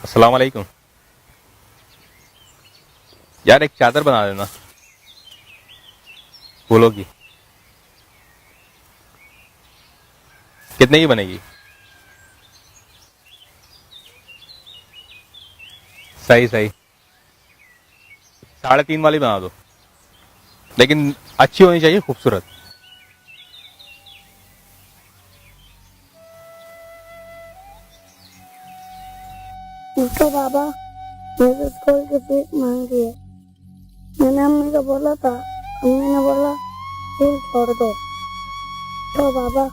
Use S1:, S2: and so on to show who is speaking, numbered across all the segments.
S1: अस्सलाम वालेकुम। यार एक चादर बना देना फूलों की। कितने की बनेगी? सही सही। 3.5 वाली बना दो, लेकिन अच्छी होनी चाहिए, खूबसूरत।
S2: तो बाबा मेरे स्कूल की फीस मांगी है। मैंने अम्मी को बोला था, अम्मी ने बोला स्कूल छोड़ दो। तो बाबा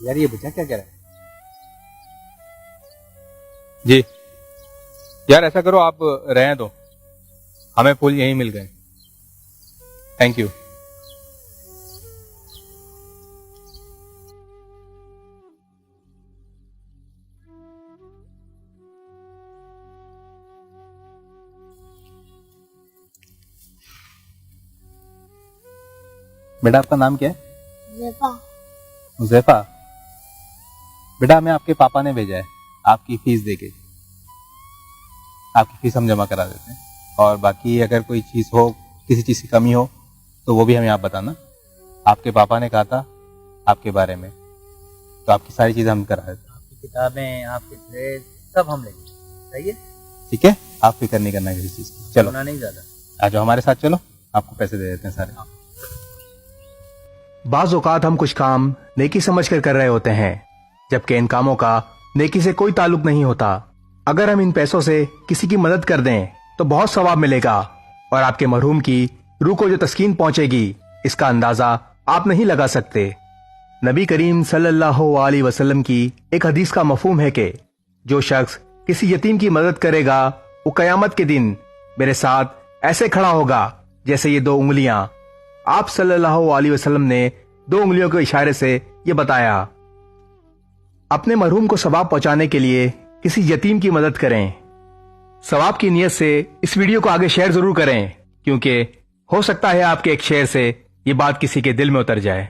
S3: यार ये बच्चा क्या कह रहा है?
S1: जी यार, ऐसा करो, आप रहें दो, हमें फूल यहीं मिल गए। Thank you.
S3: बेटा आपका नाम क्या है?
S2: जैसा
S3: हुज़ैफा। बेटा हमें आपके पापा ने भेजा है आपकी फीस देके। आपकी फीस हम जमा करा देते हैं, और बाकी अगर कोई चीज़ हो, किसी चीज़ की कमी हो तो वो भी हमें आप बताना। आपके पापा ने कहा था आपके बारे में, तो आपकी सारी चीज़ें हम करा देते हैं।
S4: आपकी किताबें, आपके ड्रेस सब हम लेंगे। सही है?
S3: ठीक है, आप फिक्र नहीं करना किसी चीज़ की। चलो
S4: होना नहीं ज्यादा।
S3: आ जाओ हमारे साथ, चलो आपको पैसे दे देते हैं सारे।
S5: बाज़ औक़ात हम कुछ काम नेकी समझकर कर रहे होते हैं, जबकि इन कामों का नेकी से कोई ताल्लुक नहीं होता। अगर हम इन पैसों से किसी की मदद कर दें तो बहुत सवाब मिलेगा, और आपके मरहूम की रूह को जो तस्कीन पहुंचेगी, इसका अंदाजा आप नहीं लगा सकते। नबी करीम सल्लल्लाहु अलैहि वसल्लम की एक हदीस का मफहूम है कि जो शख्स किसी यतीम की मदद करेगा, वो कयामत के दिन मेरे साथ ऐसे खड़ा होगा जैसे ये 2 उंगलियां। आप सल्लल्लाहु अलैहि वसल्लम ने 2 उंगलियों के इशारे से ये बताया। अपने मरहूम को सवाब पहुंचाने के लिए किसी यतीम की मदद करें। सवाब की नियत से इस वीडियो को आगे शेयर जरूर करें, क्योंकि हो सकता है आपके एक शेयर से ये बात किसी के दिल में उतर जाए।